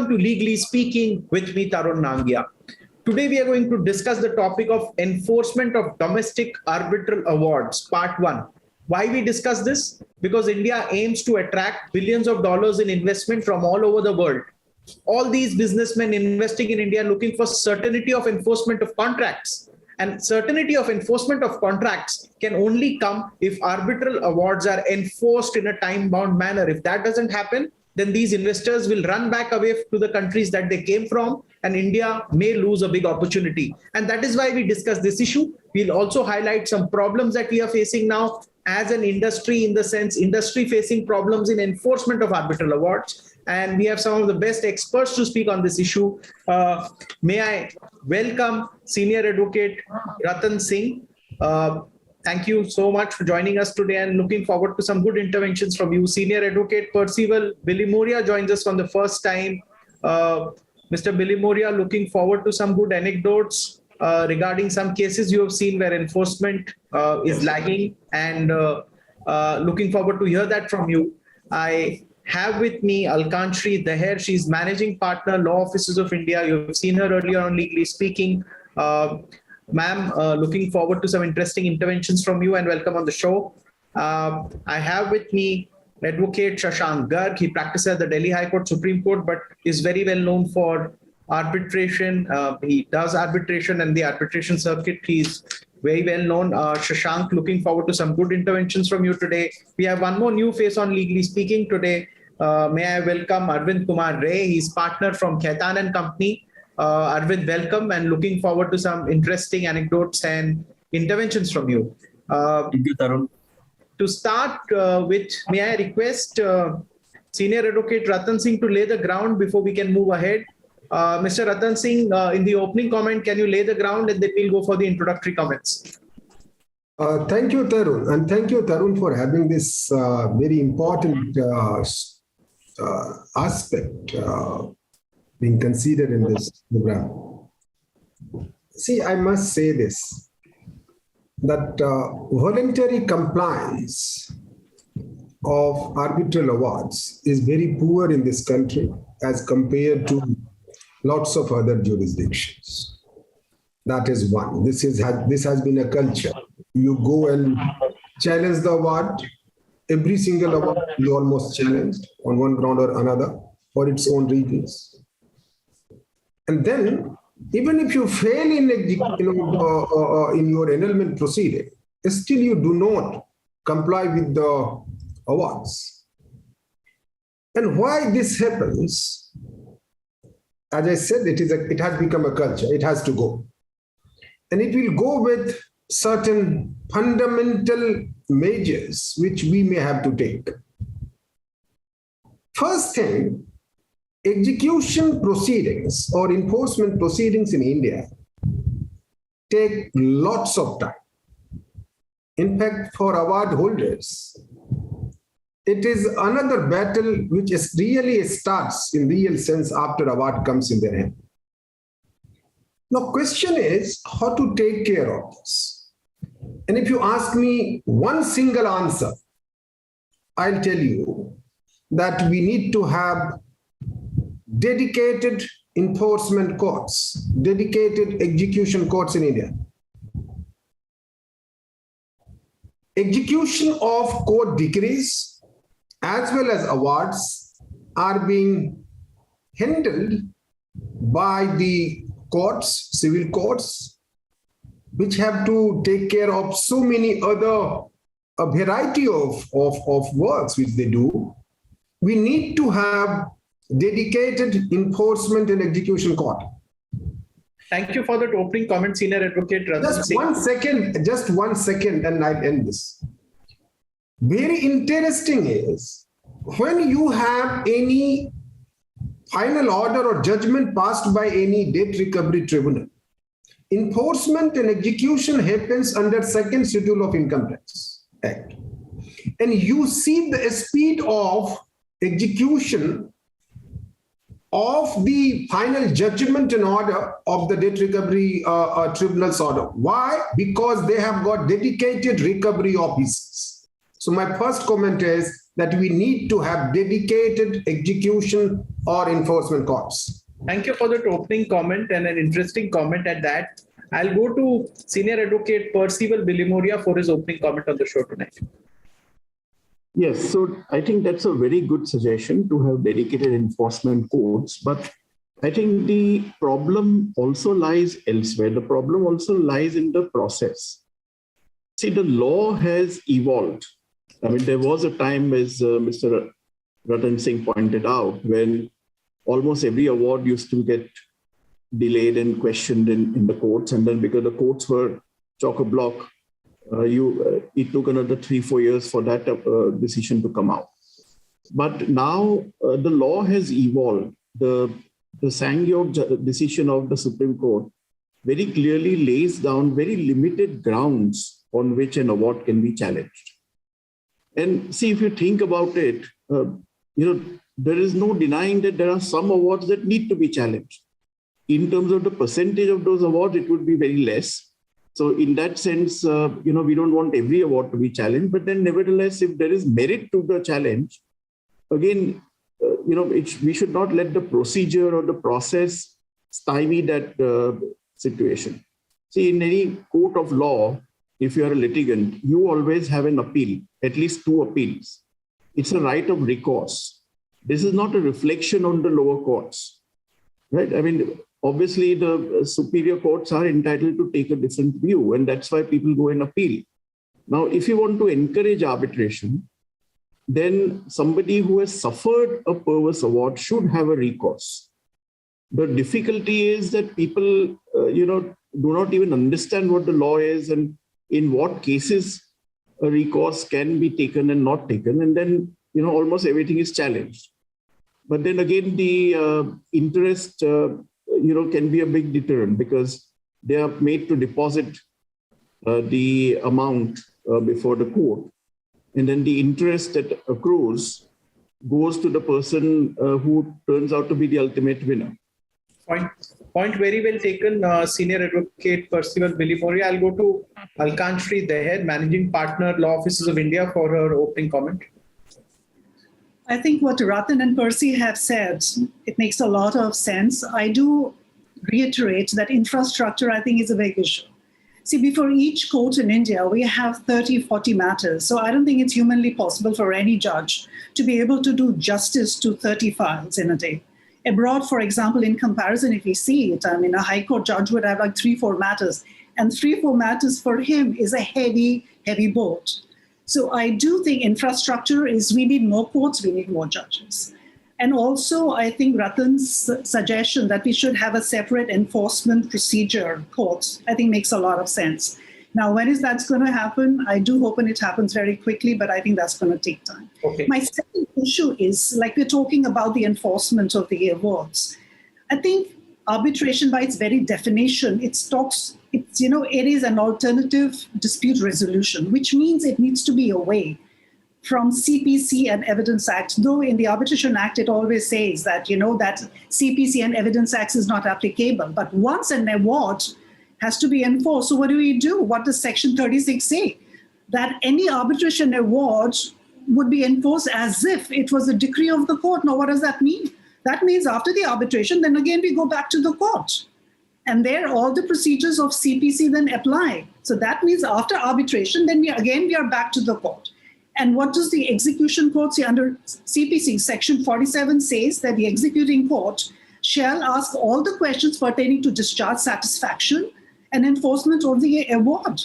welcome to Legally Speaking with me, Tarun Nangia. Today we are going to discuss the topic of enforcement of domestic arbitral awards, part 1. Why we discuss this? Because India aims to attract billions of dollars in investment from all over the world. All these businessmen investing in India are looking for certainty of enforcement of contracts. And certainty of enforcement of contracts can only come if arbitral awards are enforced in a time-bound manner. If that doesn't happen, then these investors will run back away to the countries that they came from, and India may lose a big opportunity. And that is why we discuss this issue. We'll also highlight some problems that we are facing now as an industry, in the sense industry facing problems in enforcement of arbitral awards. And we have some of the best experts to speak on this issue. May I welcome Senior Advocate Ratan Singh. Thank you so much for joining us today and looking forward to some good interventions from you. Senior Advocate Percival Bilimoria joins us for the first time. Mr. Bilimoria, looking forward to some good anecdotes regarding some cases you have seen where enforcement is lagging, and looking forward to hear that from you. I have with me Alkanshri Daher. She's Managing Partner, Law Offices of India. You've seen her earlier on Legally Speaking. Ma'am, looking forward to some interesting interventions from you, and welcome on the show. I have with me Advocate Shashank Garg. He practices at the Delhi High Court, Supreme Court, but is very well known for arbitration. He does arbitration and the arbitration circuit. He's very well known. Shashank, looking forward to some good interventions from you today. We have one more new face on Legally Speaking today. May I welcome Arvind Kumar Ray. He's partner from Khaitan and Company. Arvind, welcome, and looking forward to some interesting anecdotes and interventions from you. Thank you, Tarun. To start with, may I request Senior Advocate Ratan Singh to lay the ground before we can move ahead. Mr. Ratan Singh, in the opening comment, can you lay the ground, and then we'll go for the introductory comments. Thank you, Tarun. And thank you, Tarun, for having this very important aspect being considered in this program. See, I must say this, that voluntary compliance of arbitral awards is very poor in this country as compared to lots of other jurisdictions. That is one. This has been a culture. You go and challenge the award. Every single award is almost challenged on one ground or another for its own reasons. And then, even if you fail in your annulment proceeding, still you do not comply with the awards. And why this happens? As I said, it has become a culture. It has to go. And it will go with certain fundamental measures which we may have to take. First thing, execution proceedings or enforcement proceedings in India take lots of time. In fact, for award holders, it is another battle which really starts in real sense after award comes in their hand. Now, question is how to take care of this. And if you ask me one single answer, I'll tell you that we need to have dedicated enforcement courts, dedicated execution courts in India. Execution of court decrees as well as awards are being handled by the courts, civil courts, which have to take care of so many other, a variety of works which they do. We need to have dedicated enforcement and execution court. Thank you for that opening comment, Senior Advocate Ratan Singh. Just one second, and I'll end this. Very interesting is, when you have any final order or judgment passed by any debt recovery tribunal, enforcement and execution happens under Second Schedule of Income Tax Act. And you see the speed of execution of the final judgment and order of the debt recovery tribunal's order. Why? Because they have got dedicated recovery officers. So my first comment is, that we need to have dedicated execution or enforcement courts. Thank you for that opening comment and an interesting comment at that. I'll go to Senior Advocate Percival Bilimoria for his opening comment on the show tonight. Yes, so I think that's a very good suggestion to have dedicated enforcement courts. But I think the problem also lies elsewhere. The problem also lies in the process. See, the law has evolved. I mean, there was a time, as Mr. Ratan Singh pointed out, when almost every award used to get delayed and questioned in the courts. And then because the courts were chock-a-block, it took another 3-4 years for that decision to come out. But now the law has evolved. The Sangyog decision of the Supreme Court very clearly lays down very limited grounds on which an award can be challenged. And see, if you think about it, there is no denying that there are some awards that need to be challenged. In terms of the percentage of those awards, it would be very less. So in that sense, we don't want every award to be challenged. But then nevertheless, if there is merit to the challenge, again, we should not let the procedure or the process stymie that situation. See, in any court of law, if you are a litigant, you always have an appeal, at least 2 appeals. It's a right of recourse. This is not a reflection on the lower courts, right? I mean, obviously, the superior courts are entitled to take a different view, and that's why people go and appeal. Now, if you want to encourage arbitration, then somebody who has suffered a perverse award should have a recourse. The difficulty is that people, do not even understand what the law is and in what cases a recourse can be taken and not taken. And then, almost everything is challenged. But then again, the interest, can be a big deterrent because they are made to deposit the amount before the court. And then the interest that accrues goes to the person who turns out to be the ultimate winner. Point very well taken, Senior Advocate Percival Bilimoria. I'll go to Alkanshri Deher, Managing Partner, Law Offices of India, for her opening comment. I think what Ratan and Percy have said, it makes a lot of sense. I do reiterate that infrastructure, I think, is a big issue. See, before each court in India, we have 30, 40 matters. So I don't think it's humanly possible for any judge to be able to do justice to 30 files in a day. Abroad, for example, in comparison, if we see it, a high court judge would have like 3-4 matters. And 3-4 matters for him is a heavy, heavy boat. So I do think infrastructure is, we need more courts, we need more judges. And also, I think Ratan's suggestion that we should have a separate enforcement procedure courts, I think makes a lot of sense. Now, when is that going to happen? I do hope it happens very quickly, but I think that's going to take time. Okay. My second issue is, like we're talking about the enforcement of the awards. I think arbitration by its very definition, it is an alternative dispute resolution, which means it needs to be away from CPC and Evidence Act, though in the Arbitration Act, it always says that, that CPC and Evidence Act is not applicable. But once an award has to be enforced, so what do? What does Section 36 say? That any arbitration award would be enforced as if it was a decree of the court. Now, what does that mean? That means after the arbitration, then again, we go back to the court. And there, all the procedures of CPC then apply. So that means after arbitration, then we are back to the court. And what does the execution court say under CPC? Section 47 says that the executing court shall ask all the questions pertaining to discharge satisfaction and enforcement of the award.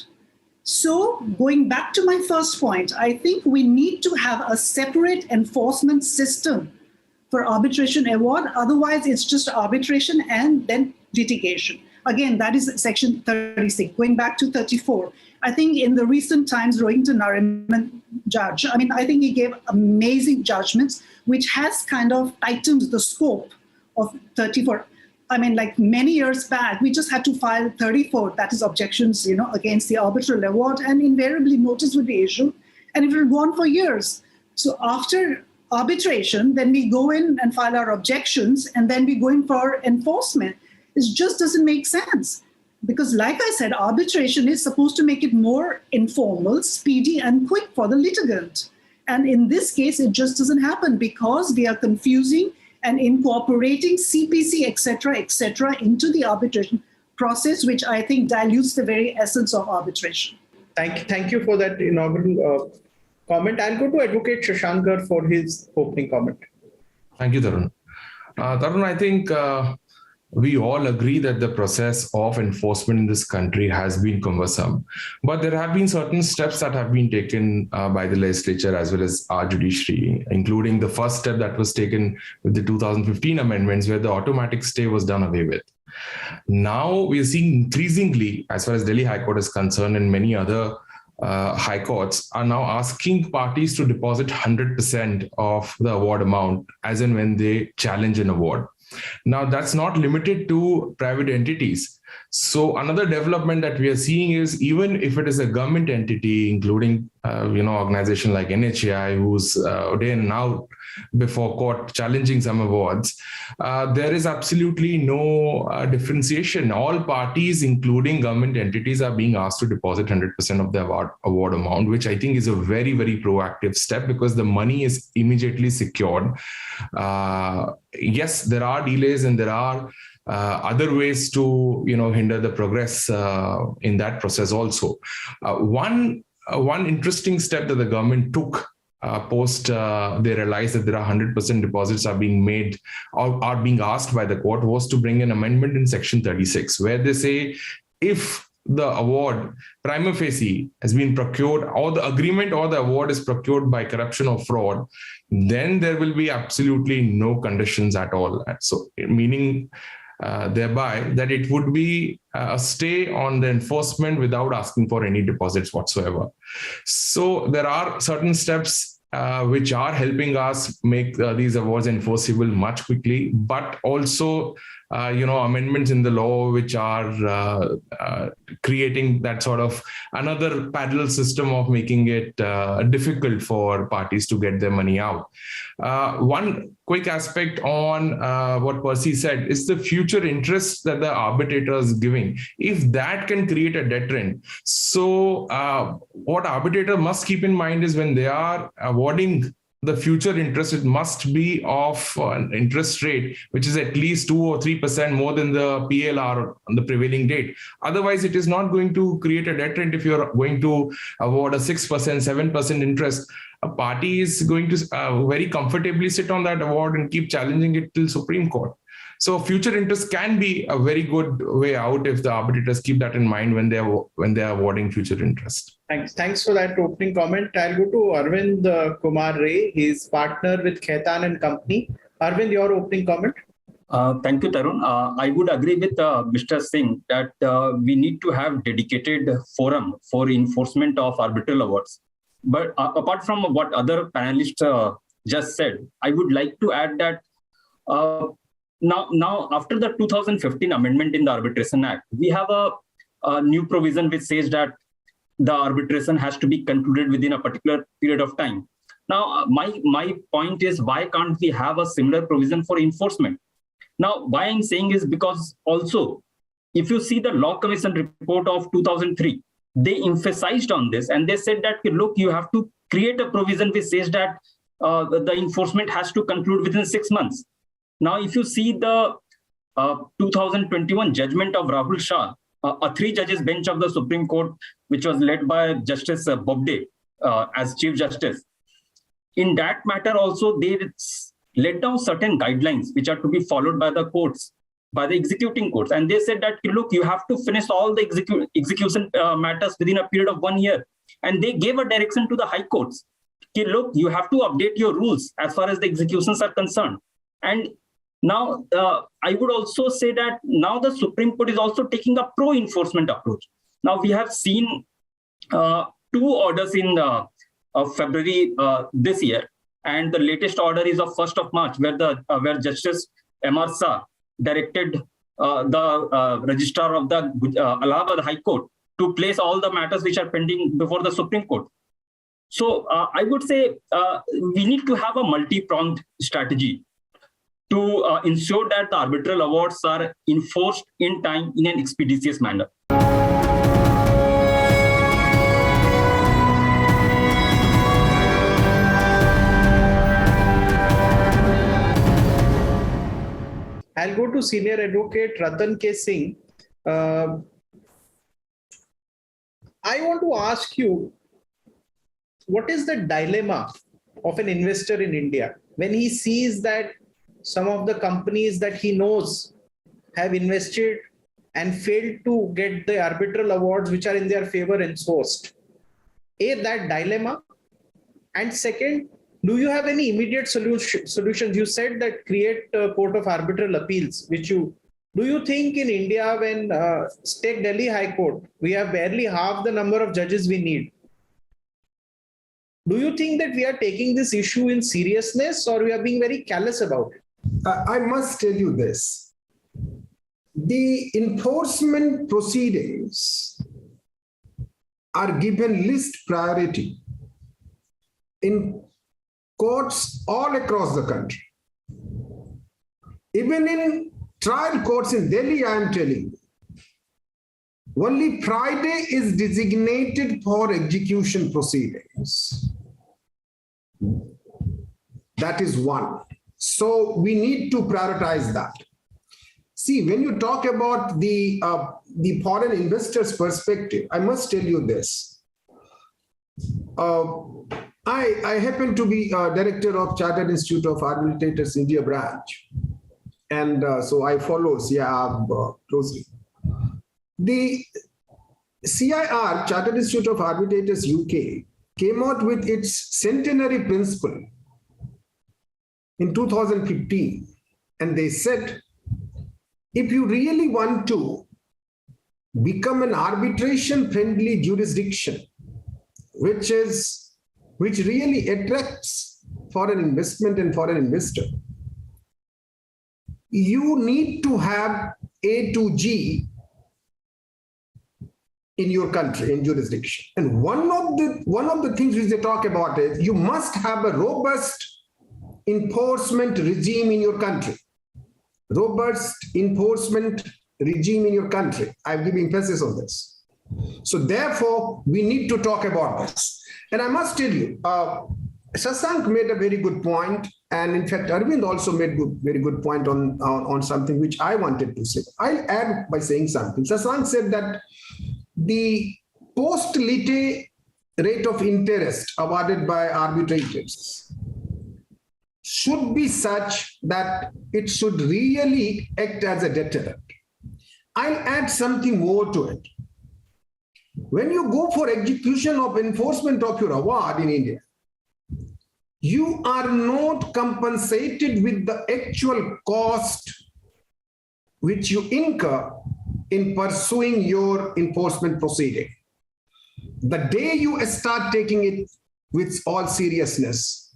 So going back to my first point, I think we need to have a separate enforcement system for arbitration award. Otherwise, it's just arbitration and then litigation. Again, that is Section 36. Going back to 34, I think in the recent times, Rohington Nariman judge, I think he gave amazing judgments, which has kind of tightened the scope of 34. Like many years back, we just had to file 34, that is objections, against the arbitral award, and invariably notice would be issued, and it will go on for years. So after arbitration, then we go in and file our objections, and then we go in for enforcement. It just doesn't make sense. Because like I said, arbitration is supposed to make it more informal, speedy, and quick for the litigant. And in this case, it just doesn't happen because we are confusing and incorporating CPC, et cetera, into the arbitration process, which I think dilutes the very essence of arbitration. Thank you for that inaugural comment. I'll go to Advocate Shashankar for his opening comment. Thank you, Tarun. Tarun, I think we all agree that the process of enforcement in this country has been cumbersome, but there have been certain steps that have been taken by the legislature as well as our judiciary, including the first step that was taken with the 2015 amendments, where the automatic stay was done away with. Now we are seeing increasingly, as far as Delhi High Court is concerned and many other high courts are now asking parties to deposit 100% of the award amount as and when they challenge an award. Now, that's not limited to private entities. So another development that we are seeing is, even if it is a government entity, including organization like NHAI, who's day and out before court challenging some awards, there is absolutely no differentiation. All parties, including government entities, are being asked to deposit 100% of the award amount, which I think is a very, very proactive step, because the money is immediately secured. Yes, there are delays and there are other ways to hinder the progress in that process also. One interesting step that the government took post they realized that there are 100% deposits are being made or are being asked by the court was to bring an amendment in section 36, where they say if the award prima facie has been procured, or the agreement or the award is procured by corruption or fraud, then there will be absolutely no conditions at all. So meaning thereby that it would be a stay on the enforcement without asking for any deposits whatsoever. So there are certain steps which are helping us make these awards enforceable much quickly, but also amendments in the law which are creating that sort of another parallel system of making it difficult for parties to get their money out. One quick aspect on what Percy said is the future interest that the arbitrator is giving. If that can create a deterrent. So what arbitrator must keep in mind is when they are awarding the future interest, it must be of an interest rate which is at least 2 or 3% more than the PLR on the prevailing date. Otherwise, it is not going to create a deterrent. If you're going to award a 6%, 7% interest, a party is going to very comfortably sit on that award and keep challenging it till Supreme Court. So future interest can be a very good way out if the arbitrators keep that in mind when they are awarding future interest. Thanks for that opening comment. I'll go to Arvind Kumar Ray. He's partner with Khaitan and Company. Arvind, your opening comment. Thank you, Tarun. I would agree with Mr. Singh that we need to have dedicated forum for enforcement of arbitral awards. But apart from what other panelists just said, I would like to add that now after the 2015 amendment in the Arbitration Act, we have a new provision which says that the arbitration has to be concluded within a particular period of time. Now, my point is, why can't we have a similar provision for enforcement? Now, why I'm saying is because also, if you see the Law Commission report of 2003, they emphasized on this and they said that, look, you have to create a provision which says that the enforcement has to conclude within 6 months. Now, if you see the 2021 judgment of Rahul Shah, a 3-judges bench of the Supreme Court, which was led by Justice Bobde as Chief Justice, in that matter also, they laid down certain guidelines which are to be followed by the courts, by the executing courts. And they said that, look, you have to finish all the execution matters within a period of 1 year. And they gave a direction to the high courts. Look, you have to update your rules as far as the executions are concerned. And now, I would also say that now the Supreme Court is also taking a pro-enforcement approach. Now, we have seen 2 orders in February this year, and the latest order is of 1st of March, where Justice M.R. Shah directed the Registrar of the Allahabad High Court to place all the matters which are pending before the Supreme Court. So I would say we need to have a multi-pronged strategy to ensure that the arbitral awards are enforced in time in an expeditious manner. I'll go to Senior Advocate Ratan K. Singh. I want to ask you, what is the dilemma of an investor in India when he sees that some of the companies that he knows have invested and failed to get the arbitral awards which are in their favor enforced? A, that dilemma. And second, do you have any immediate solutions? You said that create a court of arbitral appeals, which do you think in India, when take Delhi High Court, we have barely half the number of judges we need? Do you think that we are taking this issue in seriousness, or we are being very callous about it? I must tell you this. The enforcement proceedings are given least priority in courts all across the country. Even in trial courts in Delhi, I am telling you, only Friday is designated for execution proceedings. That is one. So we need to prioritize that. See, when you talk about the foreign investors' perspective, I must tell you this. I happen to be a director of Chartered Institute of Arbitrators India branch. And so I follow CIR closely. The CIR, Chartered Institute of Arbitrators UK, came out with its centenary principle in 2015. And they said, if you really want to become an arbitration-friendly jurisdiction, which really attracts foreign investment and foreign investor, you need to have A to G in your country, in jurisdiction. And one of the things which they talk about is you must have a robust enforcement regime in your country. Robust enforcement regime in your country. I'm giving emphasis on this. So therefore, we need to talk about this. And I must tell you, Shashank made a very good point. And in fact, Arvind also made very good point on something which I wanted to say. I'll add by saying something. Shashank said that the post-lite rate of interest awarded by arbitrators should be such that it should really act as a deterrent. I'll add something more to it. When you go for execution of enforcement of your award in India, you are not compensated with the actual cost which you incur in pursuing your enforcement proceeding. The day you start taking it with all seriousness,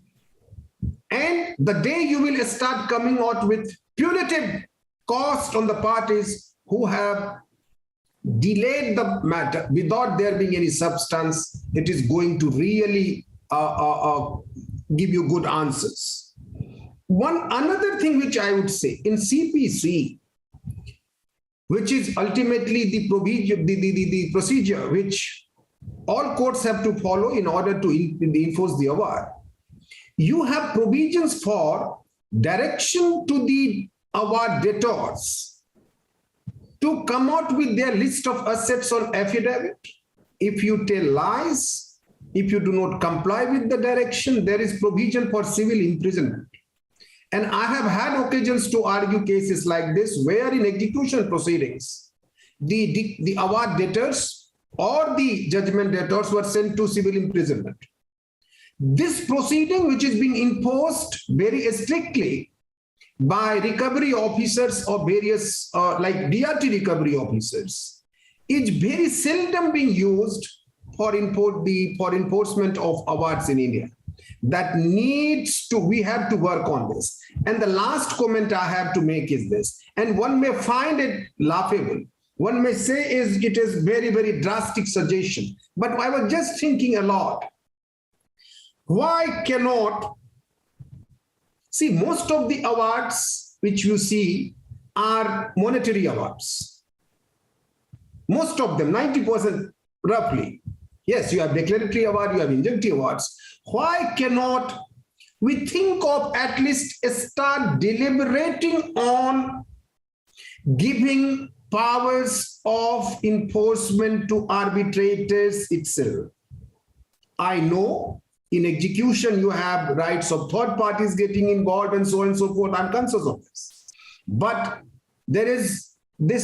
and the day you will start coming out with punitive cost on the parties who have delayed the matter without there being any substance, it is going to really give you good answers. Another thing which I would say in CPC, which is ultimately the procedure which all courts have to follow in order to enforce the award, you have provisions for direction to the award debtors to come out with their list of assets on affidavit. If you tell lies, if you do not comply with the direction, there is provision for civil imprisonment. And I have had occasions to argue cases like this, where in execution proceedings, the award debtors or the judgment debtors were sent to civil imprisonment. This proceeding, which is being enforced very strictly by recovery officers or various like DRT recovery officers, is very seldom being used for enforcement of awards in India. That we have to work on this. And the last comment I have to make is this, and one may find it laughable. One may say it is very, very drastic suggestion, but I was just thinking a lot. Why cannot, see, most of the awards which you see are monetary awards. Most of them, 90% roughly. Yes, you have declaratory award, you have injunctive awards. Why cannot we think of at least start deliberating on giving powers of enforcement to arbitrators itself. I know in execution you have rights of third parties getting involved and so on and so forth. I'm conscious of this. But this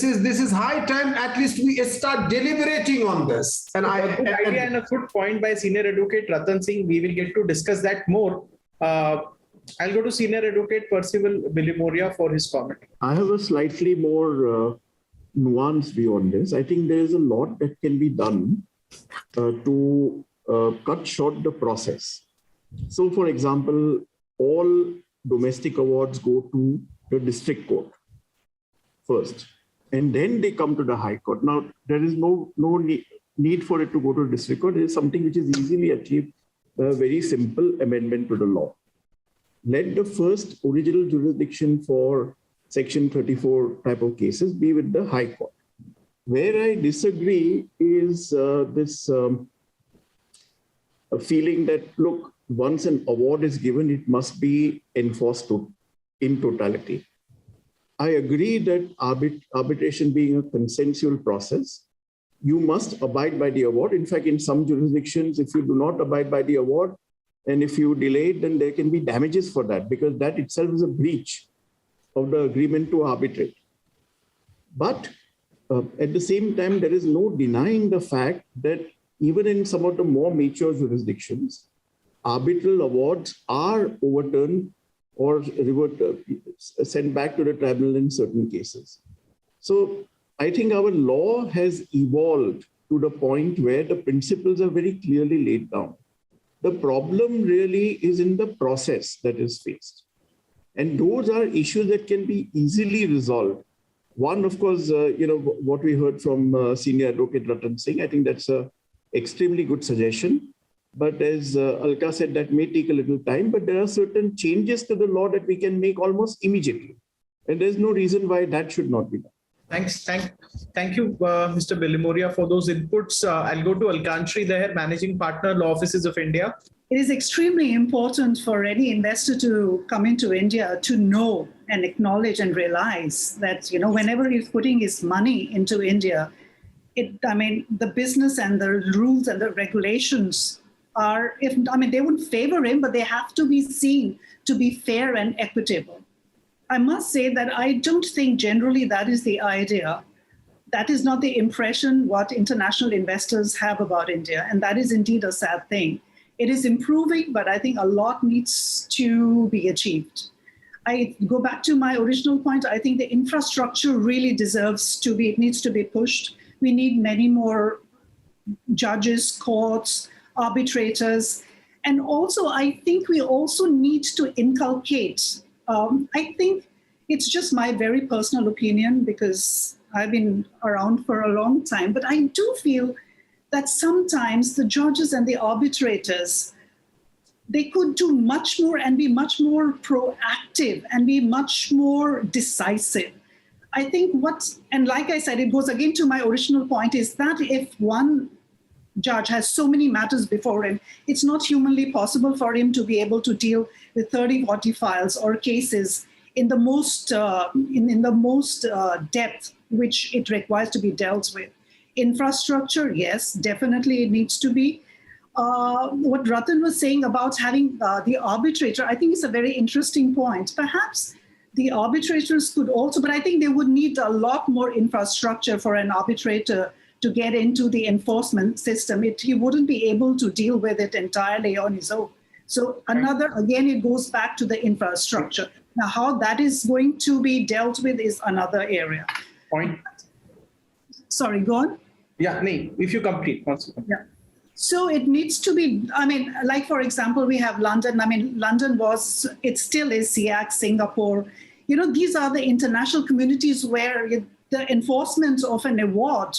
is high time at least we start deliberating on this. And a good idea and a good point by Senior Advocate Ratan Singh. We will get to discuss that more. I'll go to Senior Advocate Percival Bilimoria for his comment. I have a slightly more nuanced view on this. I think there is a lot that can be done to cut short the process. So, for example, all domestic awards go to the district court first, and then they come to the High Court. Now, there is no need for it to go to the district court. It is something which is easily achieved by a very simple amendment to the law. Let the first original jurisdiction for Section 34 type of cases be with the High Court. Where I disagree is this feeling that, look, once an award is given, it must be enforced in totality. I agree that arbitration being a consensual process, you must abide by the award. In fact, in some jurisdictions, if you do not abide by the award, and if you delay it, then there can be damages for that, because that itself is a breach of the agreement to arbitrate. But at the same time, there is no denying the fact that even in some of the more mature jurisdictions, arbitral awards are overturned or sent back to the tribunal in certain cases. So I think our law has evolved to the point where the principles are very clearly laid down. The problem really is in the process that is faced. And those are issues that can be easily resolved. One, of course, what we heard from Senior Advocate Ratan Singh, I think that's an extremely good suggestion. But as Alka said, that may take a little time, but there are certain changes to the law that we can make almost immediately. And there's no reason why that should not be done. Thanks. Thank you, Mr. Bilimoria, for those inputs. I'll go to Alkanshri Daher, Managing Partner, Law Offices of India. It is extremely important for any investor to come into India to know and acknowledge and realize that, whenever he's putting his money into India, the business and the rules and the regulations they wouldn't favor him, but they have to be seen to be fair and equitable. I must say that I don't think generally that is the idea. That is not the impression what international investors have about India. And that is indeed a sad thing. It is improving, but I think a lot needs to be achieved. I go back to my original point. I think the infrastructure really it needs to be pushed. We need many more judges, courts, arbitrators. And also, I think we also need to inculcate, I think it's just my very personal opinion because I've been around for a long time, but I do feel that sometimes the judges and the arbitrators, they could do much more and be much more proactive and be much more decisive. I think and like I said, it goes again to my original point, is that if one judge has so many matters before him, it's not humanly possible for him to be able to deal with 30, 40 files or cases in the most depth which it requires to be dealt with. Infrastructure, yes, definitely it needs to be. What Ratan was saying about having the arbitrator, I think is a very interesting point. Perhaps the arbitrators could also, but I think they would need a lot more infrastructure for an arbitrator to get into the enforcement system. He wouldn't be able to deal with it entirely on his own. So again, it goes back to the infrastructure. Now, how that is going to be dealt with is another area. Point. Sorry, go on. Yeah, if you complete. Yeah. So it needs to be, like, for example, we have London. London it still is SIAC, Singapore. These are the international communities where the enforcement of an award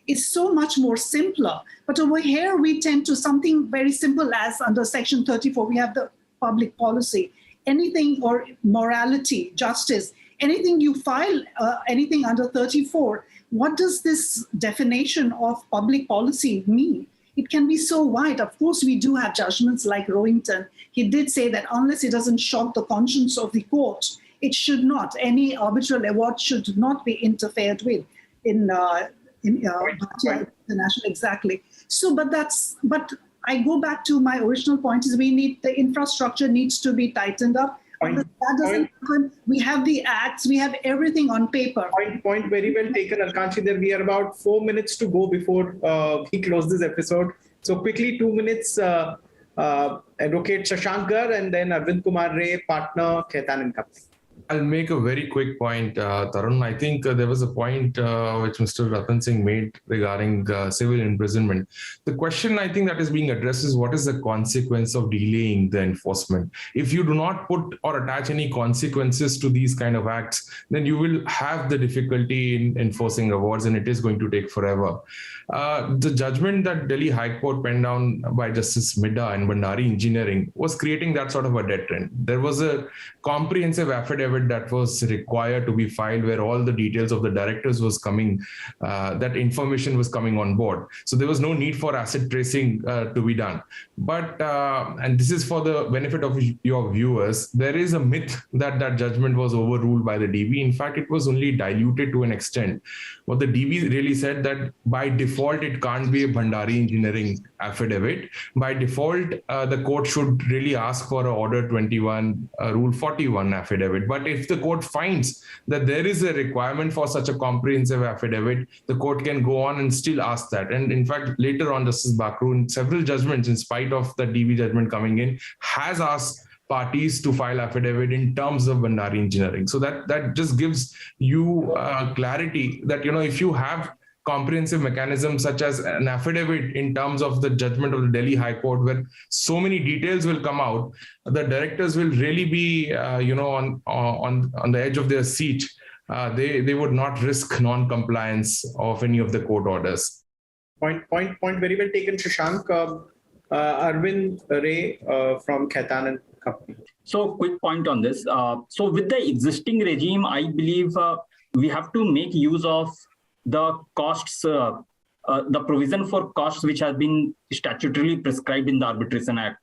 is so much more simpler. But over here, we tend to something very simple as under Section 34, we have the public policy. Anything or morality, justice, anything you file, anything under 34, what does this definition of public policy mean? It can be so wide. Of course, we do have judgments like Rowington. He did say that unless it doesn't shock the conscience of the court, it should not. Any arbitral award should not be interfered with in Bharatiya International. Exactly. So, but I go back to my original point: is the infrastructure needs to be tightened up. That doesn't happen. We have the acts, we have everything on paper. Point very well taken, Alkanshi. There we are about 4 minutes to go before we close this episode. So quickly, 2 minutes. Advocate Shashank Gar and then Arvind Kumar Ray, partner, Khaitan and Company. I'll make a very quick point, Tarun. I think there was a point which Mr. Ratan Singh made regarding civil imprisonment. The question I think that is being addressed is what is the consequence of delaying the enforcement? If you do not put or attach any consequences to these kind of acts, then you will have the difficulty in enforcing awards and it is going to take forever. The judgment that Delhi High Court penned down by Justice Midha and Bhandari Engineering was creating that sort of a dead trend. There was a comprehensive affidavit that was required to be filed where all the details of the directors was coming, that information was coming on board. So there was no need for asset tracing to be done. But, and this is for the benefit of your viewers, there is a myth that that judgment was overruled by the DB. In fact, it was only diluted to an extent. What the DB really said that by default, it can't be a Bhandari Engineering affidavit. By default, the court should really ask for a Order 21, Rule 41 affidavit. But if the court finds that there is a requirement for such a comprehensive affidavit, the court can go on and still ask that. And in fact, later on, Justice Bakru, in several judgments, in spite of the DB judgment coming in, has asked parties to file affidavit in terms of Bhandari Engineering. So that just gives you clarity that, you know, if you have comprehensive mechanisms such as an affidavit in terms of the judgment of the Delhi High Court, where so many details will come out, the directors will really be, on the edge of their seat. They would not risk non-compliance of any of the court orders. Point very well taken, Shashank. Arvind Ray from Khaitan and Company. So quick point on this. So with the existing regime, I believe we have to make use of the costs, the provision for costs which has been statutorily prescribed in the Arbitration Act.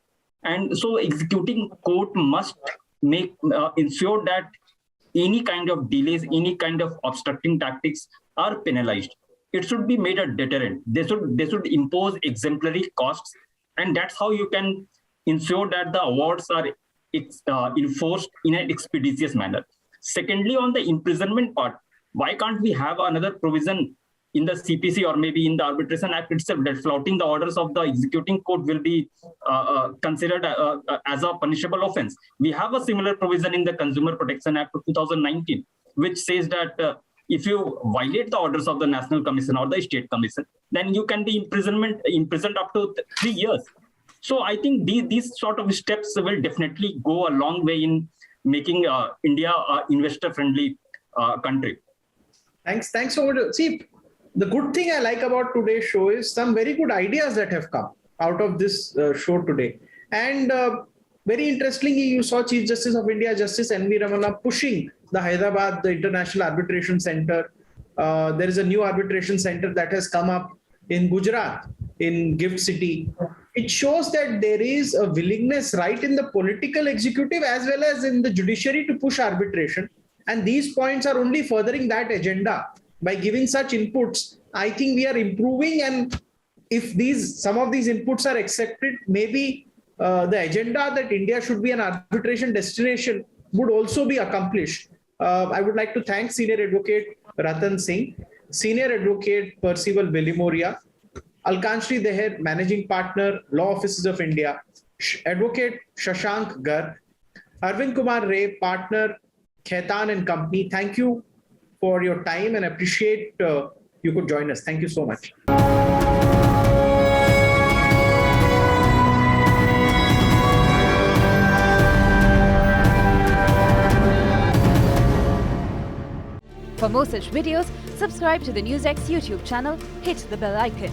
And so executing court must ensure that any kind of delays, any kind of obstructing tactics are penalized. It should be made a deterrent. They should impose exemplary costs, and that's how you can ensure that the awards are enforced in an expeditious manner. Secondly, on the imprisonment part, why can't we have another provision in the CPC or maybe in the Arbitration Act itself that flouting the orders of the executing court will be considered as a punishable offense? We have a similar provision in the Consumer Protection Act of 2019, which says that if you violate the orders of the National Commission or the State Commission, then you can be imprisoned up to 3 years. So I think these sort of steps will definitely go a long way in making India an investor-friendly country. Thanks. See, the good thing I like about today's show is some very good ideas that have come out of this show today. And very interestingly, you saw Chief Justice of India, Justice N.V. Ramana, pushing the Hyderabad, the International Arbitration Center. There is a new arbitration center that has come up in Gujarat, in Gift City. It shows that there is a willingness right in the political executive as well as in the judiciary to push arbitration. And these points are only furthering that agenda. By giving such inputs, I think we are improving. And if some of these inputs are accepted, maybe the agenda that India should be an arbitration destination would also be accomplished. I would like to thank Senior Advocate Ratan Singh, Senior Advocate Percival Belimoria, Alkanshi Deher, Managing Partner, Law Offices of India, Advocate Shashank Gar, Arvind Kumar Ray, Partner, Khaitan and Company. Thank you for your time and appreciate you could join us. Thank you so much. For more such videos, subscribe to the NewsX YouTube channel, hit the bell icon.